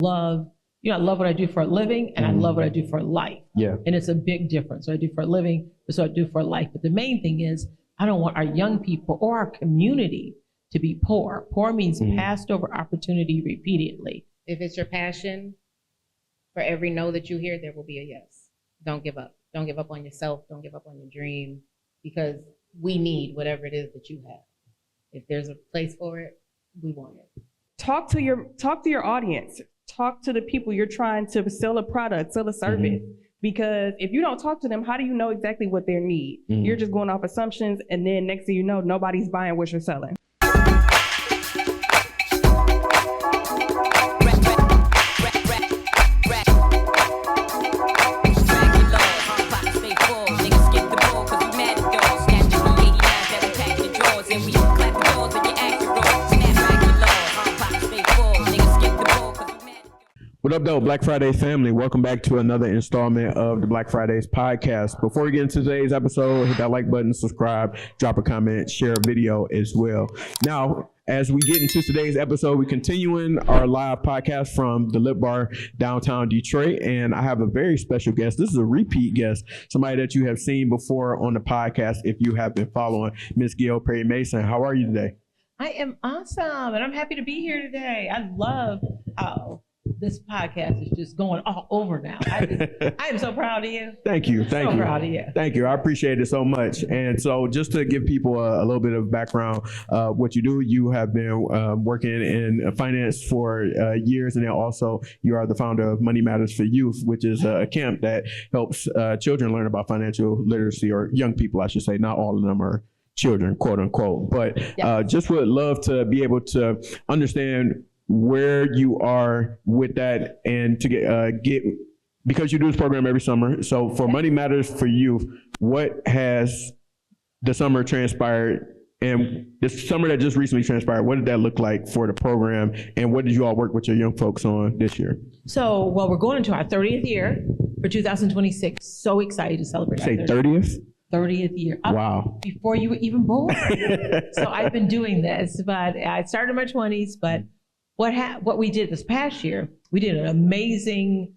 love, I love what I do for a living and I love what I do for life. Yeah. And it's a big difference. What I do for a living is what I do for life. But the main thing is I don't want our young people or our community to be poor. Poor means passed over opportunity repeatedly. If it's your passion, for every no that you hear, there will be a yes. Don't give up. Don't give up on yourself. Don't give up on your dream, because we need whatever it is that you have. If there's a place for it, we want it. Talk to your audience. Talk to the people you're trying to sell a product, sell a service. Because if you don't talk to them, how do you know exactly what they need? You're just going off assumptions, and then next thing you know, nobody's buying what you're selling. What up, though, Black Friday family? Welcome back to another installment of the Black Fridays podcast. Before we get into today's episode, hit that like button, subscribe, drop a comment, share a video as well. Now, as we get into today's episode, we're continuing our live podcast from the Lip Bar downtown Detroit, and I have a very special guest. This is a repeat guest, somebody that you have seen before on the podcast if you have been following, Miss Gail Perry-Mason. How are you today? I am awesome, and I'm happy to be here today. I love how this podcast is just going all over now. I am so proud of you. Thank you. Thank you. So proud of you. Thank you. I appreciate it so much. And so just to give people a little bit of background, what you do, you have been working in finance for years. And then also you are the founder of Money Matters for Youth, which is a camp that helps children learn about financial literacy, or young people, I should say. Not all of them are children, quote unquote. But just would love to be able to understand where you are with that, and to get because you do this program every summer. So for Money Matters for Youth, what has the summer transpired, and this summer that just recently transpired, what did that look like for the program, and what did you all work with your young folks on this year? So, well, we're going into our 30th year for 2026. So excited to celebrate. Say 30th? 30th year. Wow. Before you were even born. So I've been doing this, but I started in my 20s, but what we did this past year, we did an amazing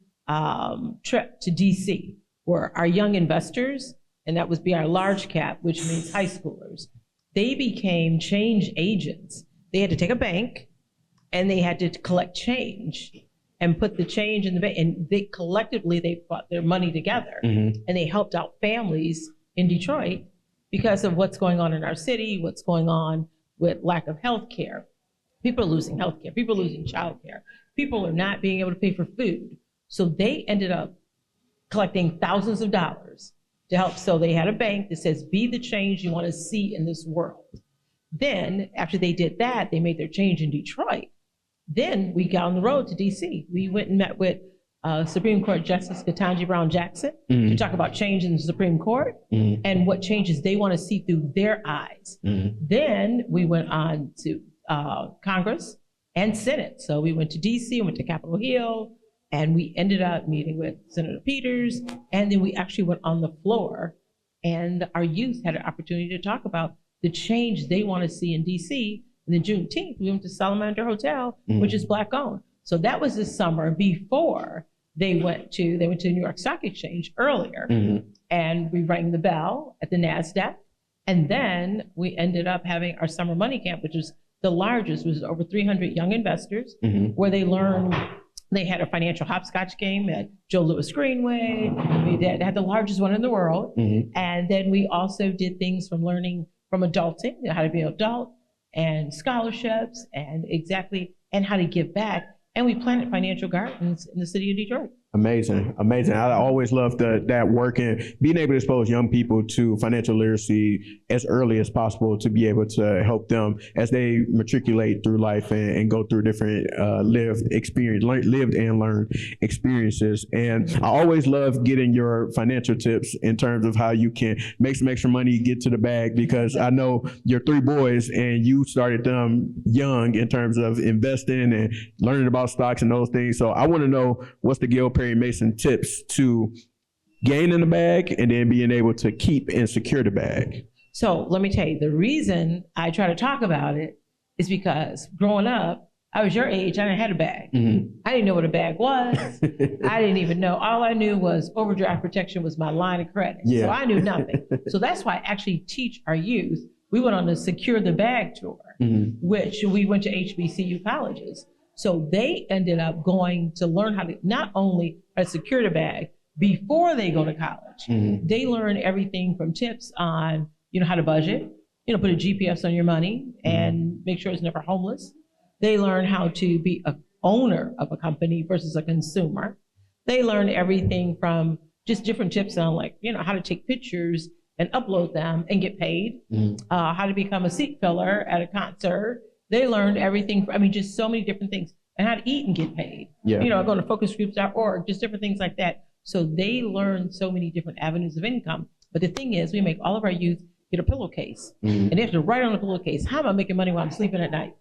trip to DC, where our young investors, and that was be our large cap, which means high schoolers, they became change agents. They had to take a bank and they had to collect change and put the change in the bank, and they collectively, they brought their money together and they helped out families in Detroit because of what's going on in our city, what's going on with lack of health care. People are losing health care. People are losing child care. People are not being able to pay for food. So they ended up collecting thousands of dollars to help. So they had a bank that says, be the change you want to see in this world. Then after they did that, they made their change in Detroit. Then we got on the road to DC. We went and met with Supreme Court Justice Ketanji Brown Jackson to talk about change in the Supreme Court and what changes they want to see through their eyes. Then we went on to Congress and Senate. So we went to DC, went to Capitol Hill, and we ended up meeting with Senator Peters. And then we actually went on the floor, and our youth had an opportunity to talk about the change they want to see in DC. And then Juneteenth, we went to Salamander Hotel, which is Black owned. So that was this summer before they went to the New York Stock Exchange earlier. And we rang the bell at the NASDAQ. And then we ended up having our summer money camp, which was the largest, was over 300 young investors, where they learned, they had a financial hopscotch game at Joe Louis Greenway. We had the largest one in the world. And then we also did things from learning from adulting, how to be an adult, and scholarships, and how to give back. And we planted financial gardens in the city of Detroit. Amazing, amazing. I always love that work and being able to expose young people to financial literacy as early as possible to be able to help them as they matriculate through life and go through different lived and learned experiences. And I always love getting your financial tips in terms of how you can make some extra money, get to the bag, because I know your 3 boys and you started them young in terms of investing and learning about stocks and those things. So I want to know, what's the Gail Perry-Mason tips to gain in the bag and then being able to keep and secure the bag? So let me tell you, the reason I try to talk about it is because growing up, I was your age. I didn't have a bag. I didn't know what a bag was. I didn't even know. All I knew was overdraft protection was my line of credit. Yeah. So I knew nothing. So that's why I actually teach our youth. We went on the Secure the Bag tour, which we went to HBCU colleges. So they ended up going to learn how to not only how to secure the bag before they go to college. They learn everything from tips on, how to budget, put a GPS on your money and make sure it's never homeless. They learn how to be an owner of a company versus a consumer. They learn everything from just different tips on how to take pictures and upload them and get paid, how to become a seat filler at a concert. They learned everything, just so many different things, and how to eat and get paid. Going to focusgroups.org, just different things like that. So they learn so many different avenues of income. But the thing is, we make all of our youth get a pillowcase, and they have to write on the pillowcase, how am I making money while I'm sleeping at night?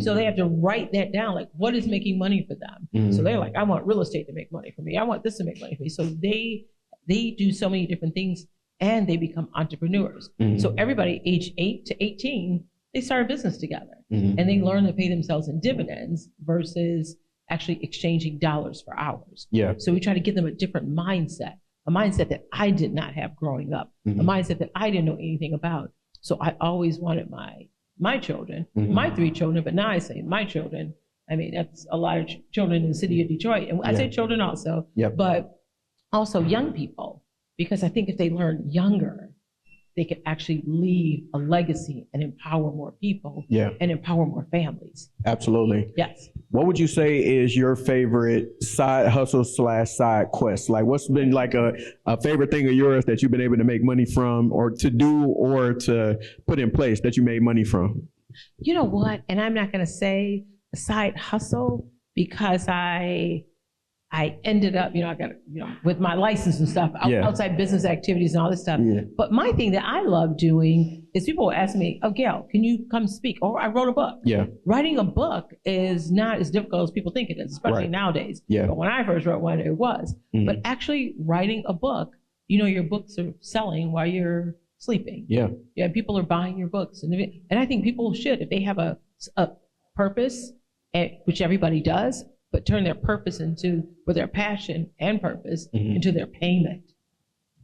So they have to write that down, what is making money for them? So they're like, I want real estate to make money for me. I want this to make money for me. So they do so many different things, and they become entrepreneurs. So everybody age 8 to 18, they start a business together, and they learn to pay themselves in dividends versus actually exchanging dollars for hours. So we try to give them a different mindset, a mindset that I did not have growing up, a mindset that I didn't know anything about. So I always wanted my children, my 3 children, but now I say my children. That's a lot of children in the city of Detroit. And I say children also, but also young people, because I think if they learn younger, they can actually leave a legacy and empower more people and empower more families. Absolutely. Yes. What would you say is your favorite side hustle / side quest? What's been a favorite thing of yours that you've been able to make money from, or to do, or to put in place that you made money from? You know what? And I'm not going to say a side hustle, because I ended up, I got, with my license and stuff, outside business activities and all this stuff. But my thing that I love doing is people will ask me, oh, Gail, can you come speak? Or I wrote a book. Writing a book is not as difficult as people think it is, especially nowadays. But when I first wrote one, it was. But actually writing a book, your books are selling while you're sleeping. People are buying your books. And I think people should, if they have a purpose, which everybody does, but turn their purpose with their passion and purpose into their payment.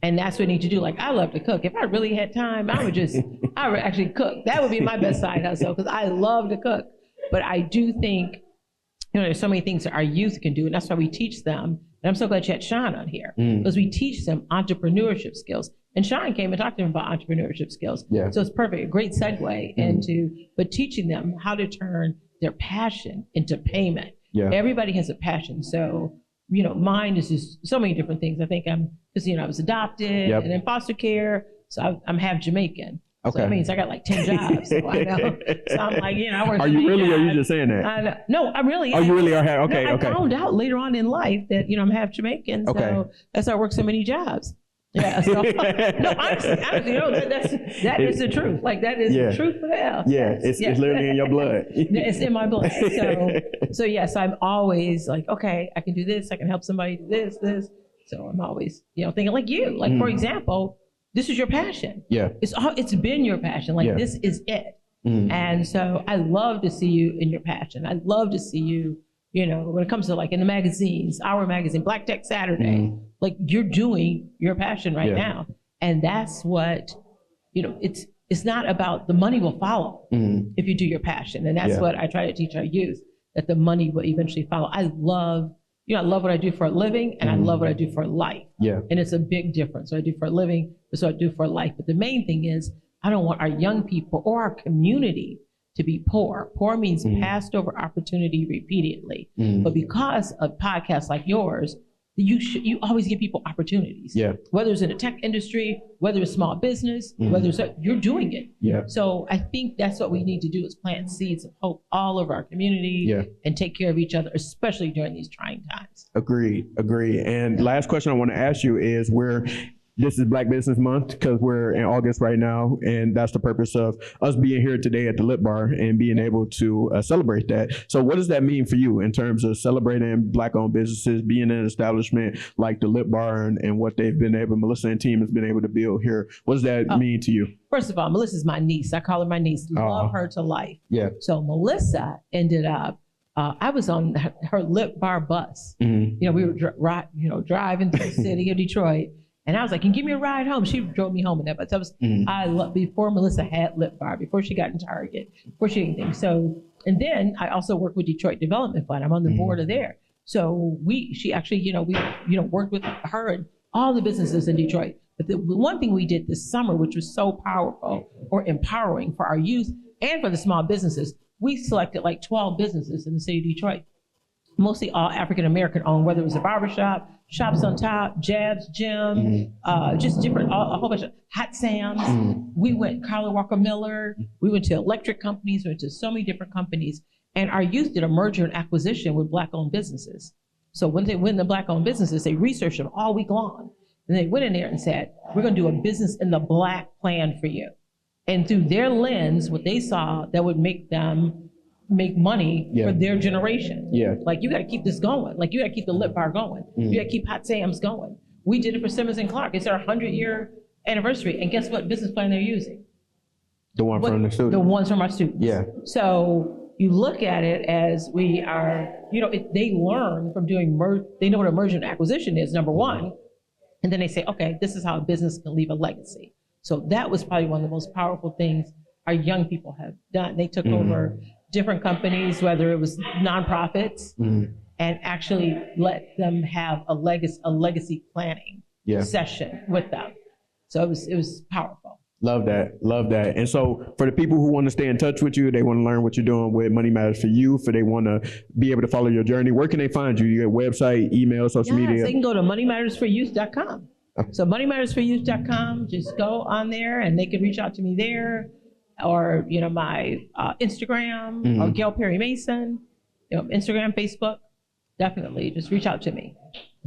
And that's what we need to do. I love to cook. If I really had time, I would actually cook. That would be my best side hustle, because I love to cook. But I do think, there's so many things that our youth can do, and that's why we teach them. And I'm so glad you had Sean on here, because we teach them entrepreneurship skills. And Sean came and talked to them about entrepreneurship skills. So it's perfect, a great segue but teaching them how to turn their passion into payment. Everybody has a passion. So, mine is just so many different things. I think because I was adopted and in foster care. So I'm half Jamaican. So that means I got 10 jobs. So I know. So I'm I work. Are you really, or are you just saying that? No, I'm really. Oh, you really are half, okay, I found out later on in life that, I'm half Jamaican. So that's why I work so many jobs. So, no, honestly, that is the truth. That is the truth for hell. It's literally in your blood. It's in my blood. So yes, I'm always okay, I can do this. I can help somebody do this. So I'm always, thinking like you. For example, this is your passion. It's been your passion. This is it. And so I love to see you in your passion. I love to see you, when it comes to in the magazines, Our Magazine, Black Tech Saturday. You're doing your passion right now. And that's what, it's not about the money will follow if you do your passion. And that's what I try to teach our youth, that the money will eventually follow. I love what I do for a living, and I love what I do for life. And it's a big difference. What I do for a living is what I do for life. But the main thing is, I don't want our young people or our community to be poor. Poor means passed over opportunity repeatedly. But because of podcasts like yours, you always give people opportunities. Whether it's in the tech industry, whether it's small business, whether it's you're doing it. So I think that's what we need to do, is plant seeds of hope all over our community and take care of each other, especially during these trying times. Agreed. And last question I want to ask you is, this is Black Business Month, because we're in August right now, and that's the purpose of us being here today at the Lip Bar and being able to celebrate that. So what does that mean for you in terms of celebrating Black-owned businesses, being in an establishment like the Lip Bar and what they've been able, Melissa and team has been able to build here? What does that mean to you? First of all, Melissa's my niece. I call her my niece. Love her to life. So Melissa ended up I was on her Lip Bar bus. Mhm. You know, we were driving through the city of Detroit, and I was like, "Can you give me a ride home?" She drove me home in that bus. That was I love before Melissa had Lip Bar, before she got in Target, before she did anything. So, and then I also work with Detroit Development Fund. I'm on the board of there. So she actually, we worked with her and all the businesses in Detroit. But the one thing we did this summer, which was so powerful or empowering for our youth and for the small businesses, we selected like 12 businesses in the city of Detroit, mostly all African-American owned, whether it was a barbershop, Shops on Top, Jabs Gym, just different, a whole bunch of Hot Sam's. We went Carla Walker Miller. We went to electric companies, we went to so many different companies. And our youth did a merger and acquisition with Black-owned businesses. So when they went into Black-owned businesses, they researched them all week long. And they went in there and said, we're going to do a business in the Black plan for you. And through their lens, what they saw that would make them make money for their generation. Yeah. Like, you got to keep this going. Like, you got to keep the Lip Bar going. You got to keep Hot Sam's going. We did it for Simmons and Clark. It's our 100-year anniversary. And guess what business plan they're using? The one from the students. The ones from our students. Yeah. So you look at it as we are, they learn from doing they know what a merger and acquisition is, number one. And then they say, okay, this is how a business can leave a legacy. So that was probably one of the most powerful things our young people have done. They took over different companies, whether it was nonprofits, and actually let them have a legacy planning session with them. So it was powerful. Love that. And so for the people who want to stay in touch with you, they want to learn what you're doing with Money Matters for Youth, or they want to be able to follow your journey, where can they find you? You got a website, email, social media? They can go to moneymattersforyouth.com. So moneymattersforyouth.com, just go on there and they can reach out to me there, or, my Instagram, or Gail Perry-Mason, Instagram, Facebook, definitely just reach out to me.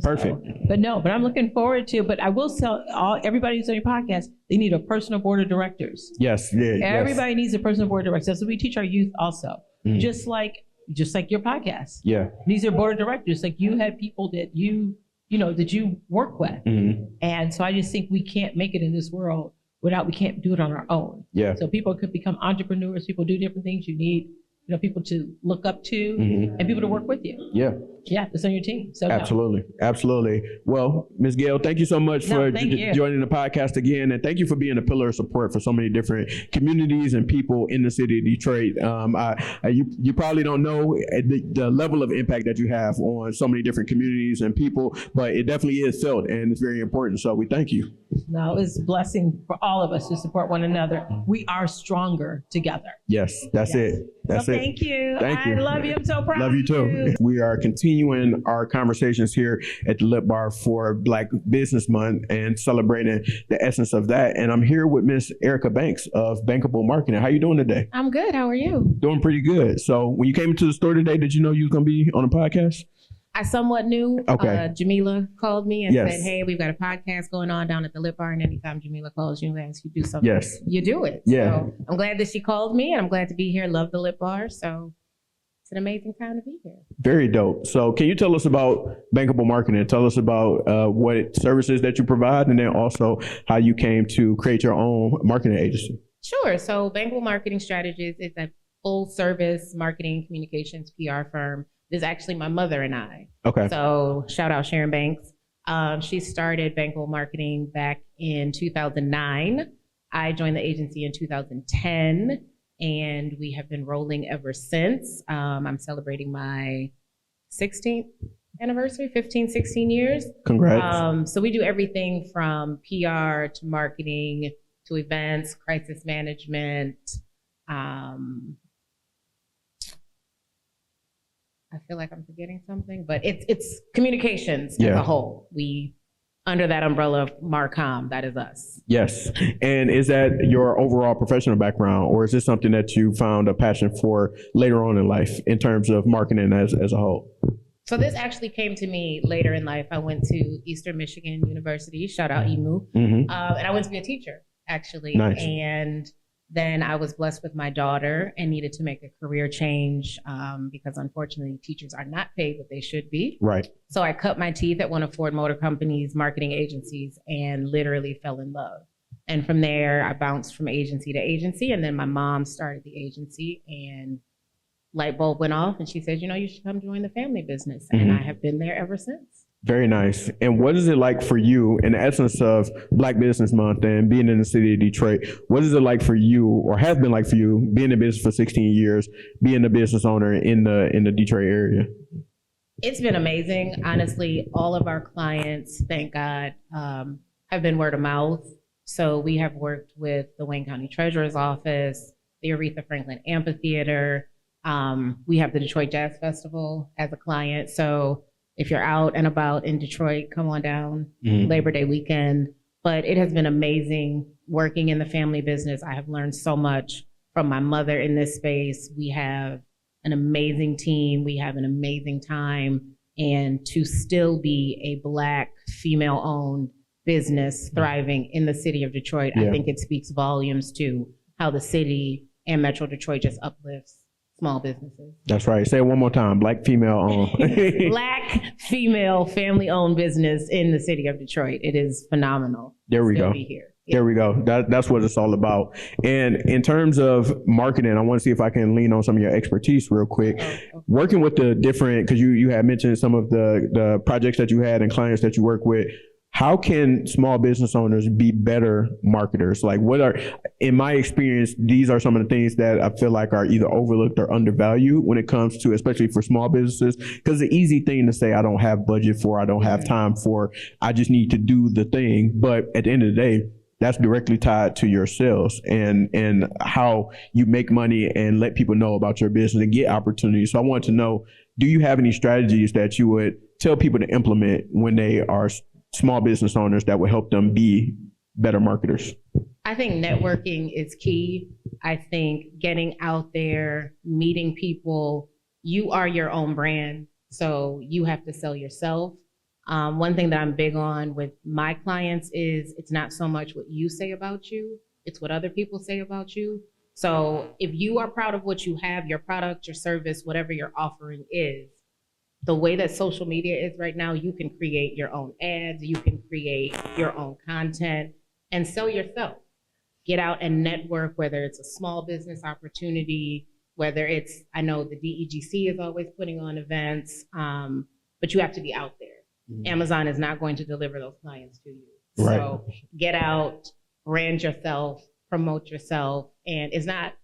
Perfect. So, but I'm looking forward to, but I will tell everybody who's on your podcast, they need a personal board of directors. Yes. Yeah, everybody needs a personal board of directors. That's what we teach our youth also. Just like your podcast. Yeah. These are board of directors. Like, you have people that that you work with. And so I just think we can't make it in this world we can't do it on our own. Yeah. So people could become entrepreneurs, people do different things. You need, people to look up to and people to work with you. Yeah. Yeah, that's on your team. So absolutely. Well, Ms. Gail, thank you so much for joining the podcast again, and thank you for being a pillar of support for so many different communities and people in the city of Detroit. You probably don't know the level of impact that you have on so many different communities and people, but it definitely is felt, and it's very important. So we thank you. No, it's a blessing for all of us to support one another. We are stronger together. Yes, that's it. That's it. Thank you. I love you. I'm so proud. Love you too. We are continuing our conversations here at the Lip Bar for Black Business Month and celebrating the essence of that. And I'm here with Miss Erica Banks of Bankable Marketing. How you doing today? I'm good. How are you? Doing pretty good. So when you came into the store today, did you know you was going to be on a podcast? I somewhat knew. Okay. Jamila called me and said, hey, we've got a podcast going on down at the Lip Bar, and anytime Jamila calls you and asks you to do something, you do it. Yeah. So I'm glad that she called me, and I'm glad to be here. Love the Lip Bar. So it's an amazing time to be here. Very dope. So can you tell us about Bankable Marketing? Tell us about what services that you provide, and then also how you came to create your own marketing agency. Sure. So Bankable Marketing Strategists is a full service marketing communications PR firm. It is actually my mother and I. Okay. So shout out Sharon Banks. She started Bankable Marketing back in 2009. I joined the agency in 2010, and we have been rolling ever since. I'm celebrating my 16th anniversary, 15, 16 years. Congrats. So we do everything from PR to marketing to events, crisis management. I feel like I'm forgetting something, but it's communications as a whole. We, under that umbrella of MARCOM, that is us. Yes. And is that your overall professional background, or is this something that you found a passion for later on in life in terms of marketing as a whole? So this actually came to me later in life. I went to Eastern Michigan University, shout out EMU, and I went to be a teacher, actually. Nice. And then I was blessed with my daughter and needed to make a career change because unfortunately teachers are not paid what they should be. Right. So I cut my teeth at one of Ford Motor Company's marketing agencies and literally fell in love. And from there, I bounced from agency to agency. And then my mom started the agency, and light bulb went off and she said, you should come join the family business. And I have been there ever since. Very nice. And what is it like for you, in the essence of Black Business Month and being in the city of Detroit? What is it like for you, or has been like for you, being in business for 16 years, being a business owner in the Detroit area? It's been amazing. Honestly, all of our clients, thank God, have been word of mouth. So we have worked with the Wayne County Treasurer's Office, the Aretha Franklin Amphitheater. We have the Detroit Jazz Festival as a client. So if you're out and about in Detroit, come on down, Labor Day weekend. But it has been amazing working in the family business. I have learned so much from my mother in this space. We have an amazing team. We have an amazing time. And to still be a Black, female-owned business thriving in the city of Detroit, I think it speaks volumes to how the city and Metro Detroit just uplifts small businesses. That's right. Say it one more time. Black, female owned. Black, female, family-owned business in the city of Detroit. It is phenomenal. There we Still go. Be here. There we go. That's what it's all about. And in terms of marketing, I want to see if I can lean on some of your expertise real quick. Working with the different, because you had mentioned some of the projects that you had and clients that you work with. How can small business owners be better marketers? Like, in my experience, these are some of the things that I feel like are either overlooked or undervalued when it comes to, especially for small businesses, because the easy thing to say, I don't have budget for, I don't have time for, I just need to do the thing. But at the end of the day, that's directly tied to your sales and how you make money and let people know about your business and get opportunities. So I want to know, do you have any strategies that you would tell people to implement when they are small business owners that will help them be better marketers? I think networking is key. I think getting out there, meeting people, you are your own brand, so you have to sell yourself. One thing that I'm big on with my clients is it's not so much what you say about you, it's what other people say about you. So if you are proud of what you have, your product, your service, whatever your offering is, the way that social media is right now, you can create your own ads, you can create your own content and sell yourself. Get out and network, whether it's a small business opportunity, whether it's, I know the DEGC is always putting on events, but you have to be out there. Amazon is not going to deliver those clients to you. Right. So get out, brand yourself, promote yourself, and it's not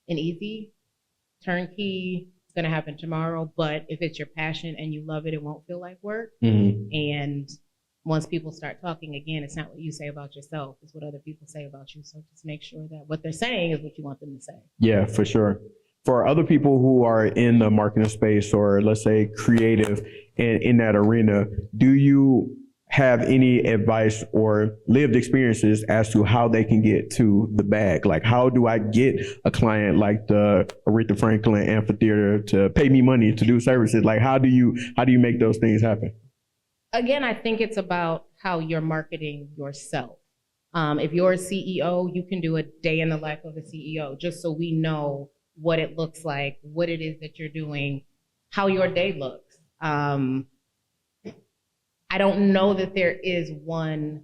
an easy turnkey. It's going to happen tomorrow, but if it's your passion and you love it, it won't feel like work. And once people start talking again, it's not what you say about yourself, it's what other people say about you. So just make sure that what they're saying is what you want them to say. Yeah, for sure. For other people who are in the marketing space, or let's say creative in that arena, do you have any advice or lived experiences as to how they can get to the bag? Like, how do I get a client like the Aretha Franklin Amphitheater to pay me money to do services? Like, how do you make those things happen? Again, I think it's about how you're marketing yourself. If you're a CEO, you can do a day in the life of a CEO, just so we know what it looks like, what it is that you're doing, how your day looks. I don't know that there is one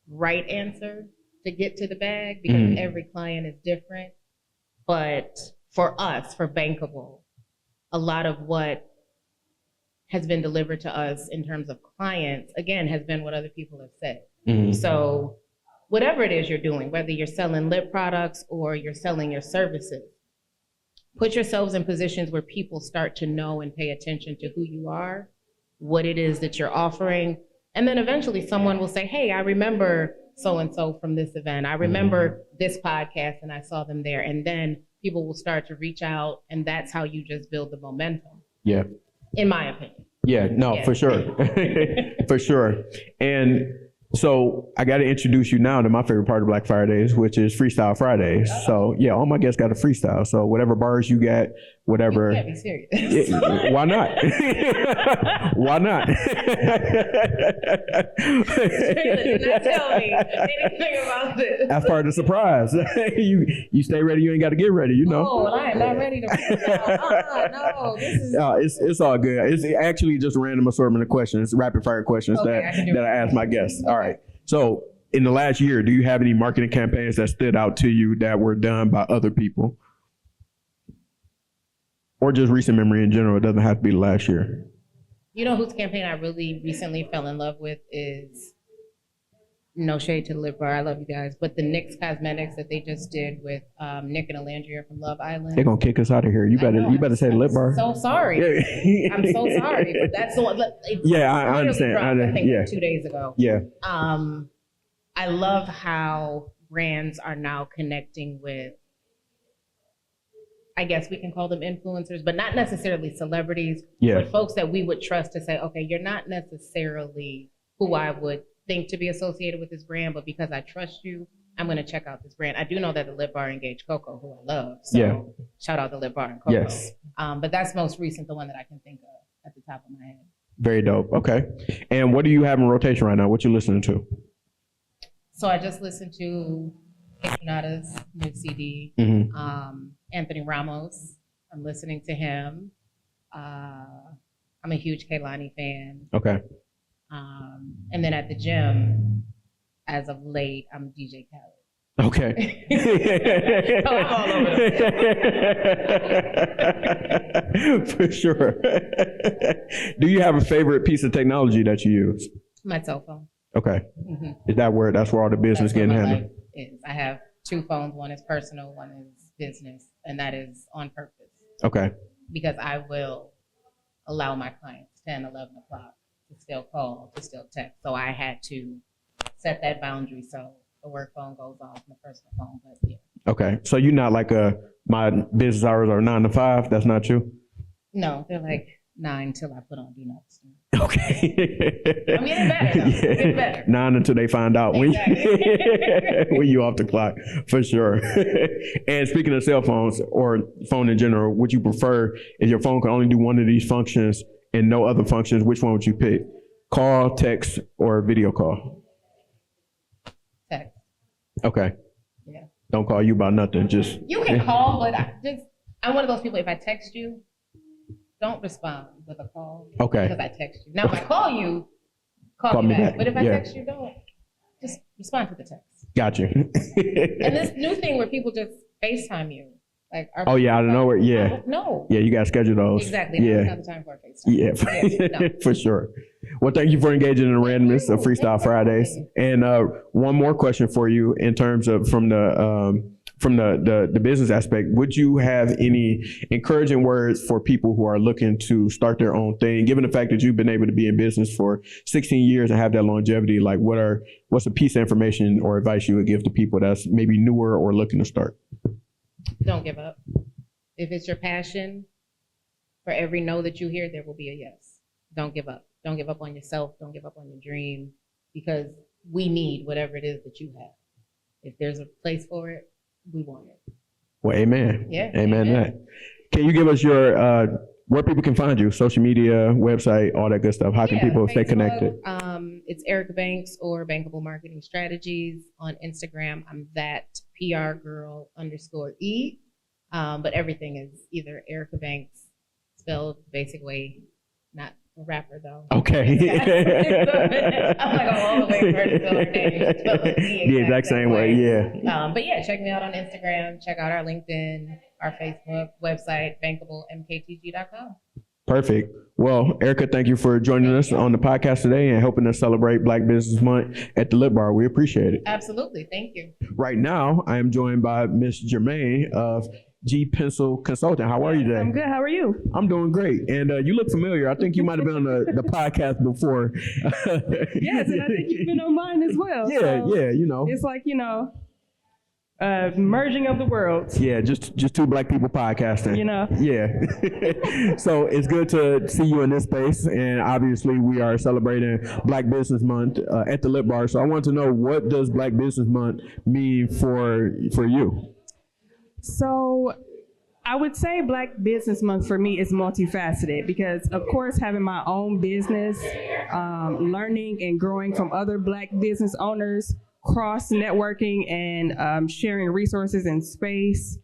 right answer to get to the bag, because every client is different. But for us, for Bankable, a lot of what has been delivered to us in terms of clients, again, has been what other people have said. So whatever it is you're doing, whether you're selling lip products or you're selling your services, put yourselves in positions where people start to know and pay attention to who you are, what it is that you're offering. And then eventually someone will say, hey, I remember so-and-so from this event. I remember this podcast and I saw them there. And then people will start to reach out, and that's how you just build the momentum. Yeah. In my opinion. Yeah, no, Yeah. for sure. For sure. And so I got to introduce you now to my favorite part of Black Fridays, which is Freestyle Fridays. So yeah, all my guests got a freestyle. So whatever bars you got, whatever. You can't be serious. Why not? Why not? Did not tell me anything about this. That's part of the surprise. you stay ready, you ain't got to get ready, you know. Oh, well, I am not ready to no, this is... It's all good. It's actually just a random assortment of questions, rapid fire questions Okay, that I ask my guests. All right. So in the last year, do you have any marketing campaigns that stood out to you that were done by other people? Or just recent memory in general. It doesn't have to be last year. You know whose campaign I really recently fell in love with is, no shade to the Lip Bar, I love you guys, but the NYX Cosmetics that they just did with Nick and Alandria from Love Island. They're gonna kick us out of here. You better say Lip Bar. So sorry. Yeah. I'm so sorry, but that's the one. Yeah, I understand. Dropped, I think yeah. 2 days ago. Yeah. I love how brands are now connecting with, I guess we can call them influencers, but not necessarily celebrities, but folks that we would trust to say, okay, you're not necessarily who I would think to be associated with this brand, but because I trust you, I'm going to check out this brand. I do know that the Lip Bar engaged Coco, who I love. So shout out to Lip Bar and Coco. Yes. But that's most recent, the one that I can think of at the top of my head. Very dope. Okay. And what do you have in rotation right now? What you listening to? So I just listened to Nada's new CD. Anthony Ramos. I'm listening to him. I'm a huge Kehlani fan. Okay. And then at the gym, as of late, I'm DJ Khaled. Okay. So I'm all over the place. For sure. Do you have a favorite piece of technology that you use? My cell phone. Okay. Is that where that's where all the business That's where getting my handled? life is. I have 2 phones. One is personal, one is business, and that is on purpose. Okay. Because I will allow my clients 10, 11 o'clock to still call, to still text. So I had to set that boundary so the work phone goes off and the personal phone. But yeah. Okay. So you're not like my business hours are 9 to 5. That's not you. No, they're like 9 till I put on Do Not Disturb. Okay. I'm getting better, though. I'm getting better. 9 until they find out when you off the clock, for sure. And speaking of cell phones or phone in general, would you prefer if your phone could only do one of these functions and no other functions? Which one would you pick? Call, text, or video call? Text. Okay. Yeah. Don't call you about nothing. Just you can call, but I'm one of those people. If I text you, don't respond with a call. Okay. Because I text you. Now, if I call you, call me back. But if I text you, don't. Just respond to the text. Got you. And this new thing where people just FaceTime you. Like, oh, yeah, out of nowhere. Yeah. No. Yeah, you got to schedule those. Exactly. Yeah. That's not the time for a FaceTime. Yeah, no. for sure. Well, thank you for engaging in the randomness of Freestyle Fridays. And one more question for you in terms of from the business aspect. Would you have any encouraging words for people who are looking to start their own thing, given the fact that you've been able to be in business for 16 years and have that longevity? Like, what's a piece of information or advice you would give to people that's maybe newer or looking to start? Don't give up. If it's your passion, for every no that you hear, there will be a yes. Don't give up. Don't give up on yourself. Don't give up on your dream, because we need whatever it is that you have. If there's a place for it, we want it. Well, amen. Yeah. Amen to that. Can you give us your where people can find you? Social media, website, all that good stuff. How can people stay connected? It's Erica Banks or Bankable Marketing Strategies. On Instagram, I'm that PR girl _E. But everything is either Erica Banks, spelled basic way, not a rapper though. Okay. I'm like, all the way for her to spell her name. Spell it the exact same way, yeah. But yeah, check me out on Instagram. Check out our LinkedIn, our Facebook, website, bankablemktg.com. Perfect. Well, Erica, thank you for joining us on the podcast today and helping us celebrate Black Business Month at the Lip Bar. We appreciate it. Absolutely. Thank you. Right now, I am joined by Miss Germaine of Pentsil Consulting. How are you today? I'm good. How are you? I'm doing great. And you look familiar. I think you might have been on the podcast before. Yes, and I think you've been on mine as well. Yeah, so yeah, you know. It's like, merging of the worlds. Yeah, just two Black people podcasting. Yeah. So it's good to see you in this space. And obviously we are celebrating Black Business Month at the Lip Bar. So I want to know, what does Black Business Month mean for you? So I would say Black Business Month for me is multifaceted, because of course having my own business, learning and growing from other Black business owners, cross networking and sharing resources and space,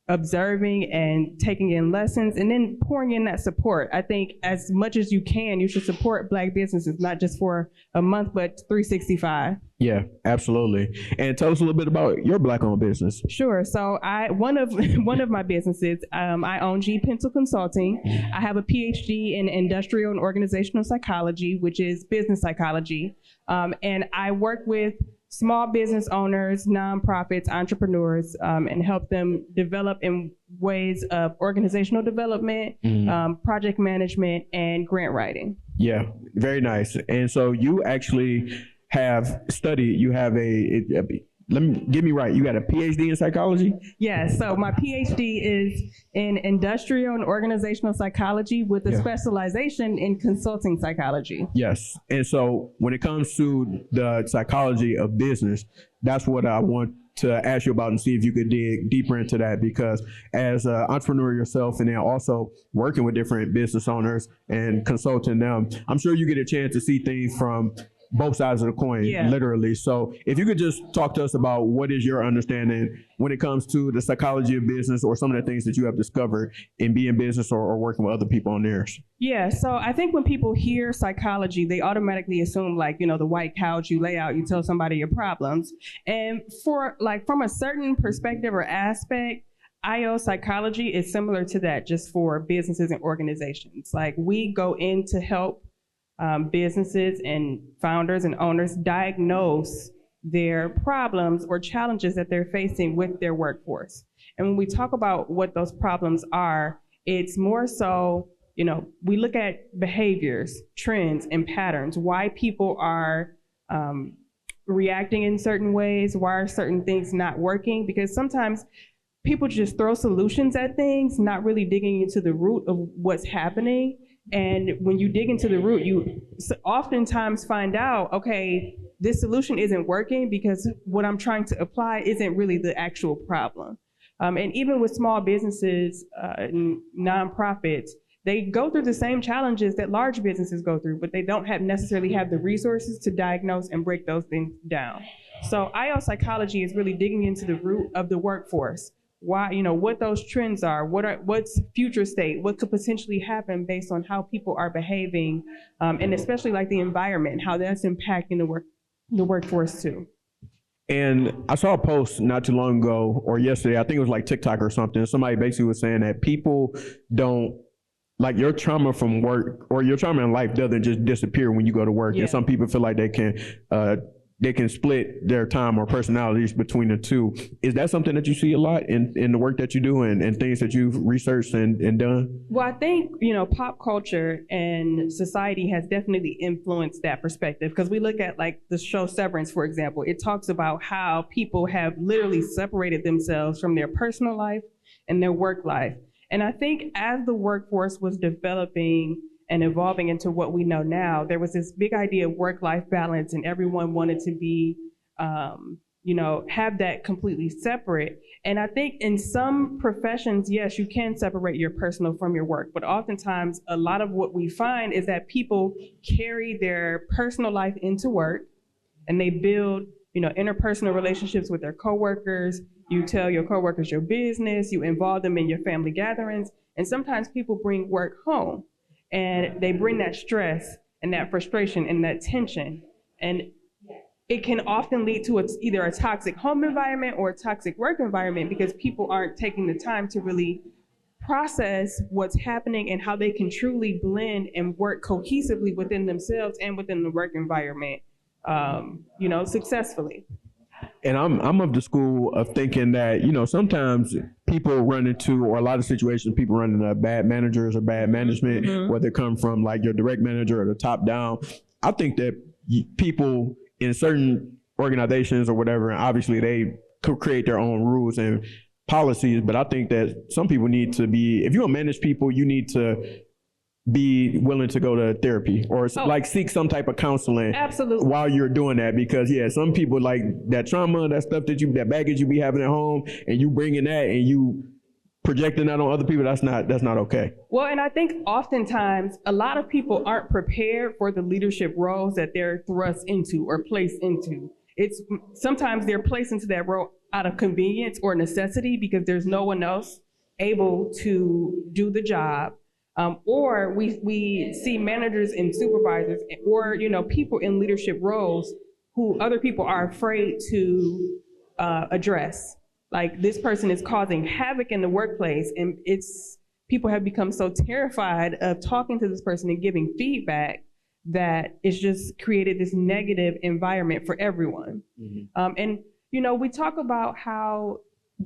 observing and taking in lessons and then pouring in that support. I think as much as you can, you should support Black businesses, not just for a month, but 365. Yeah, absolutely. And tell us a little bit about your Black-owned business. Sure. So one of my businesses, I own Pentsil Consulting. I have a PhD in industrial and organizational psychology, which is business psychology. And I work with small business owners, nonprofits, entrepreneurs, and help them develop in ways of organizational development, project management, and grant writing. Yeah, very nice. And so you actually have studied, you have get me right, you got a PhD in psychology? Yes, so my PhD is in industrial and organizational psychology with a specialization in consulting psychology. Yes, and so when it comes to the psychology of business, that's what I want to ask you about and see if you could dig deeper into that, because as an entrepreneur yourself and then also working with different business owners and consulting them, I'm sure you get a chance to see things from both sides of the coin, literally. So if you could just talk to us about what is your understanding when it comes to the psychology of business or some of the things that you have discovered in being business or working with other people on theirs. Yeah, so I think when people hear psychology, they automatically assume like, the white couch, you lay out, you tell somebody your problems. And from a certain perspective or aspect, IO psychology is similar to that, just for businesses and organizations. Like, we go in to help businesses and founders and owners diagnose their problems or challenges that they're facing with their workforce. And when we talk about what those problems are, it's more so, we look at behaviors, trends, and patterns, why people are reacting in certain ways, why are certain things not working, because sometimes people just throw solutions at things, not really digging into the root of what's happening. And when you dig into the root, you oftentimes find out, okay, this solution isn't working because what I'm trying to apply isn't really the actual problem. And even with small businesses, nonprofits, they go through the same challenges that large businesses go through, but they don't necessarily have the resources to diagnose and break those things down. So IO psychology is really digging into the root of the workforce. Why, what those trends are, what's future state, what could potentially happen based on how people are behaving, and especially like the environment, how that's impacting the workforce too. And I saw a post not too long ago or yesterday, I think it was like TikTok or something. Somebody basically was saying that people don't, like, your trauma from work or your trauma in life doesn't just disappear when you go to work. And some people feel like they can split their time or personalities between the two. Is that something that you see a lot in the work that you do and things that you've researched and done? Well, I think, pop culture and society has definitely influenced that perspective, because we look at like the show Severance, for example. It talks about how people have literally separated themselves from their personal life and their work life. And I think as the workforce was developing and evolving into what we know now, there was this big idea of work-life balance, and everyone wanted to be, have that completely separate. And I think in some professions, yes, you can separate your personal from your work, but oftentimes a lot of what we find is that people carry their personal life into work, and they build, interpersonal relationships with their coworkers. You tell your coworkers your business, you involve them in your family gatherings, and sometimes people bring work home. And they bring that stress and that frustration and that tension. And it can often lead to either a toxic home environment or a toxic work environment, because people aren't taking the time to really process what's happening and how they can truly blend and work cohesively within themselves and within the work environment, successfully. And I'm of the school of thinking that, sometimes people run into, or a lot of situations, people run into bad managers or bad management, whether it come from like your direct manager or the top down. I think that people in certain organizations or whatever, and obviously they could create their own rules and policies, but I think that some people need to be, if you don't manage people, you need to be willing to go to therapy or seek some type of counseling. Absolutely. While you're doing that, because some people like that trauma, that stuff that baggage you be having at home, and you bringing that and you projecting that on other people, that's not okay. Well, and I think oftentimes a lot of people aren't prepared for the leadership roles that they're thrust into or placed into. It's sometimes they're placed into that role out of convenience or necessity because there's no one else able to do the job. Or we see managers and supervisors or, people in leadership roles who other people are afraid to address. Like, this person is causing havoc in the workplace, and people have become so terrified of talking to this person and giving feedback that it's just created this negative environment for everyone. And we talk about how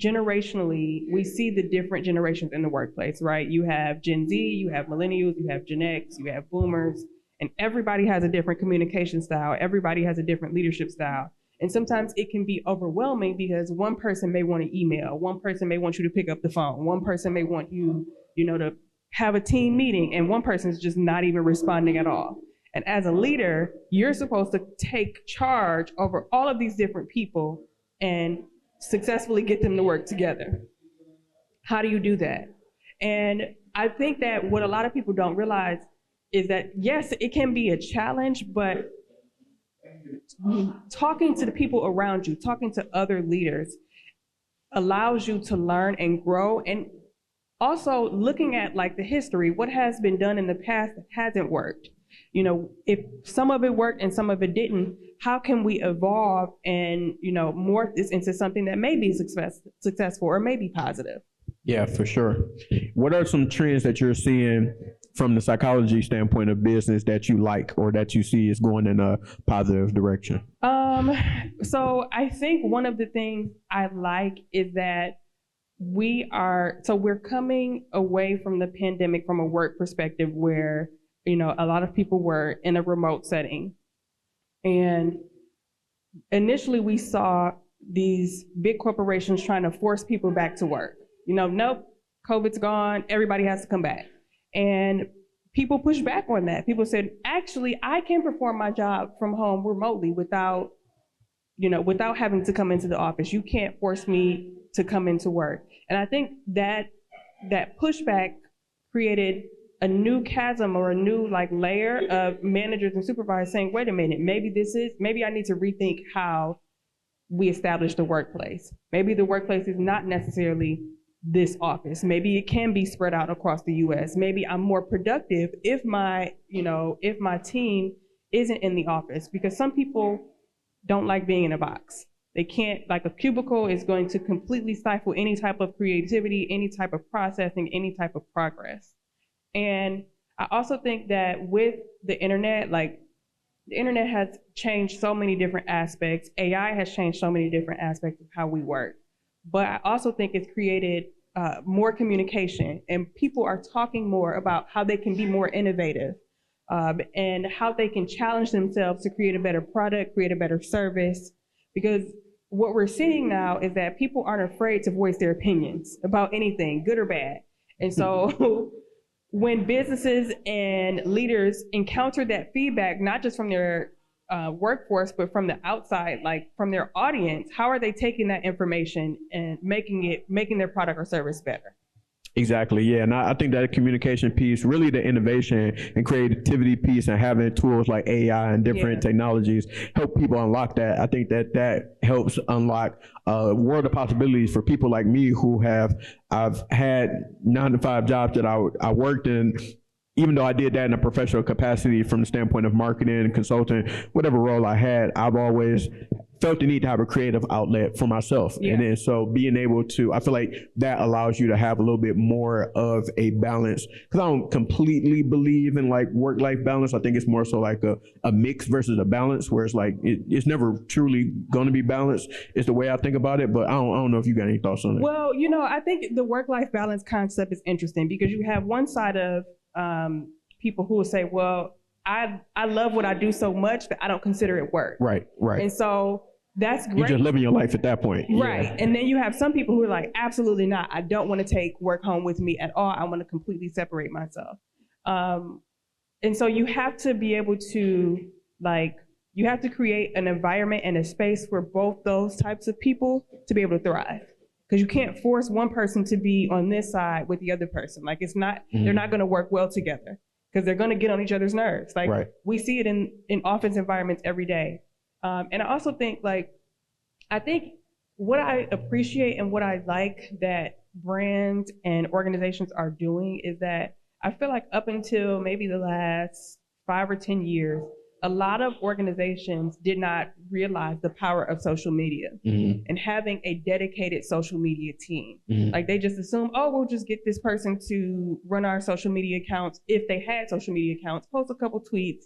generationally we see the different generations in the workplace, right? You have Gen Z, you have millennials, you have Gen X, you have boomers, and everybody has a different communication style. Everybody has a different leadership style. And sometimes it can be overwhelming because one person may want to email, one person may want you to pick up the phone, one person may want you, to have a team meeting, and one person is just not even responding at all. And as a leader, you're supposed to take charge over all of these different people and successfully get them to work together. How do you do that? And I think that what a lot of people don't realize is that, yes, it can be a challenge, but talking to the people around you, talking to other leaders, allows you to learn and grow. And also looking at the history, what has been done in the past that hasn't worked. If some of it worked and some of it didn't, how can we evolve and, morph this into something that may be successful or may be positive? Yeah, for sure. What are some trends that you're seeing from the psychology standpoint of business that you like or that you see is going in a positive direction? So I think one of the things I like is that we're coming away from the pandemic from a work perspective where, a lot of people were in a remote setting. And initially we saw these big corporations trying to force people back to work. Nope, COVID's gone, everybody has to come back. And people pushed back on that. People said, actually, I can perform my job from home remotely without having to come into the office. You can't force me to come into work. And I think that pushback created a new chasm or a new layer of managers and supervisors saying, wait a minute, maybe I need to rethink how we establish the workplace. Maybe the workplace is not necessarily this office. Maybe it can be spread out across the US. Maybe I'm more productive if my team isn't in the office, because some people don't like being in a box. They can't, a cubicle is going to completely stifle any type of creativity, any type of processing, any type of progress. And I also think that with the internet, the internet has changed so many different aspects. AI has changed so many different aspects of how we work. But I also think it's created more communication, and people are talking more about how they can be more innovative and how they can challenge themselves to create a better product, create a better service. Because what we're seeing now is that people aren't afraid to voice their opinions about anything, good or bad. And so when businesses and leaders encounter that feedback, not just from their workforce, but from the outside, from their audience, how are they taking that information and making their product or service better? Exactly, yeah. And I think that communication piece, really the innovation and creativity piece, and having tools like AI and different technologies help people unlock that. I think that helps unlock a world of possibilities for people like me who I've had 9-to-5 jobs that I worked in. Even though I did that in a professional capacity from the standpoint of marketing, consulting, whatever role I had, I've always felt the need to have a creative outlet for myself. Yeah. And then so being able to, I feel like that allows you to have a little bit more of a balance. Because I don't completely believe in work-life balance. I think it's more so a mix versus a balance, where it's it's never truly going to be balanced, is the way I think about it. But I don't know if you got any thoughts on it. Well, I think the work-life balance concept is interesting because you have one side of people who will say, well, I love what I do so much that I don't consider it work. Right. And so that's great. You're just living your life at that point. Right. Yeah. And then you have some people who are like, absolutely not. I don't want to take work home with me at all. I want to completely separate myself. And so you have to be able to you have to create an environment and a space for both those types of people to be able to thrive. Because you can't force one person to be on this side with the other person. It's not, they're not going to work well together because they're going to get on each other's nerves. Right. We see it in office environments every day. And I also think I think what I appreciate and what I like that brands and organizations are doing is that I feel like up until maybe the last 5 or 10 years, a lot of organizations did not realize the power of social media and having a dedicated social media team. Like they just assume, oh, we'll just get this person to run our social media accounts if they had social media accounts, post a couple tweets,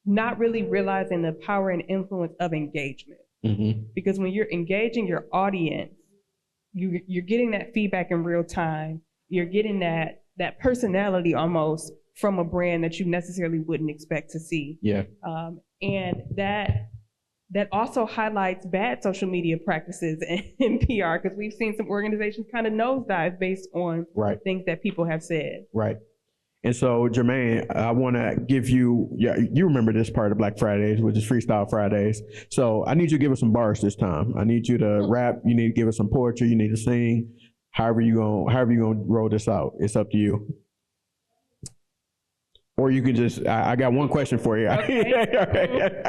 not really realizing the power and influence of engagement. Because when you're engaging your audience, you're getting that feedback in real time. You're getting that personality almost from a brand that you necessarily wouldn't expect to see. Yeah. And that also highlights bad social media practices in PR, because we've seen some organizations kind of nosedive based on things that people have said. Right. And so, Germaine, I want to give you, you remember this part of Black Fridays, which is Freestyle Fridays. So I need you to give us some bars this time. I need you to rap. You need to give us some poetry. You need to sing. However you gonna roll this out. It's up to you. Or you can just, I got one question for you. Okay.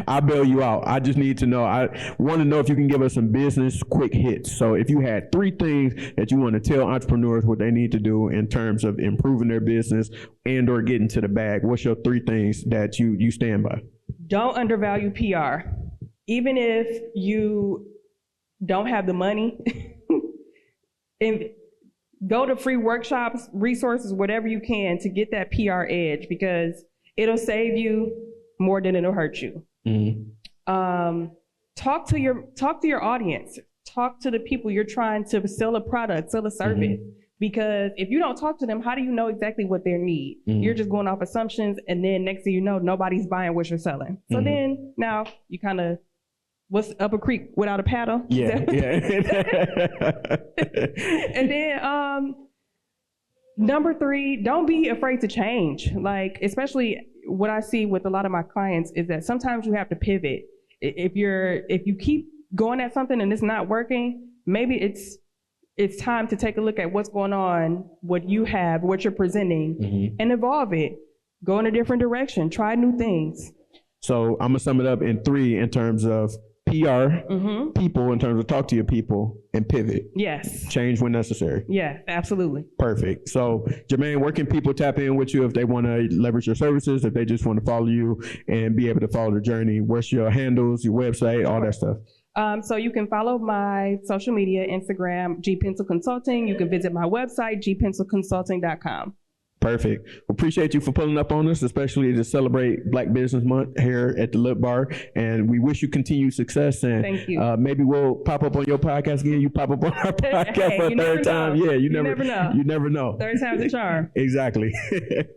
I'll bail you out. I just need to know, I want to know if you can give us some business quick hits. So if you had 3 things that you want to tell entrepreneurs what they need to do in terms of improving their business and or getting to the bag, what's your 3 things that you stand by? Don't undervalue PR. Even if you don't have the money, and go to free workshops, resources, whatever you can to get that PR edge, because it'll save you more than it'll hurt you. Talk to your audience. Talk to the people you're trying to sell a product, sell a service. Because if you don't talk to them, how do you know exactly what they need? You're just going off assumptions, and then next thing you know, nobody's buying what you're selling. So then now you kind of, what's up a creek without a paddle? Yeah. And then number 3, don't be afraid to change. Like, especially what I see with a lot of my clients is that sometimes you have to pivot. If you keep going at something and it's not working, maybe it's time to take a look at what's going on, what you have, what you're presenting, and evolve it. Go in a different direction. Try new things. So I'm gonna sum it up in 3 in terms of PR, people in terms of talk to your people, and pivot. Yes. Change when necessary. Yeah, absolutely. Perfect. So, Germaine, where can people tap in with you if they want to leverage your services, if they just want to follow you and be able to follow the journey? What's your handles, your website, all that stuff? So you can follow my social media, Instagram, Pentsil Consulting. You can visit my website, gpentsilconsulting.com. Perfect. Appreciate you for pulling up on us, especially to celebrate Black Business Month here at the Lip Bar. And we wish you continued success. And thank you. Maybe we'll pop up on your podcast again. You pop up on our podcast for a third time. Yeah, you never know. You never know. Third time's a charm. Exactly.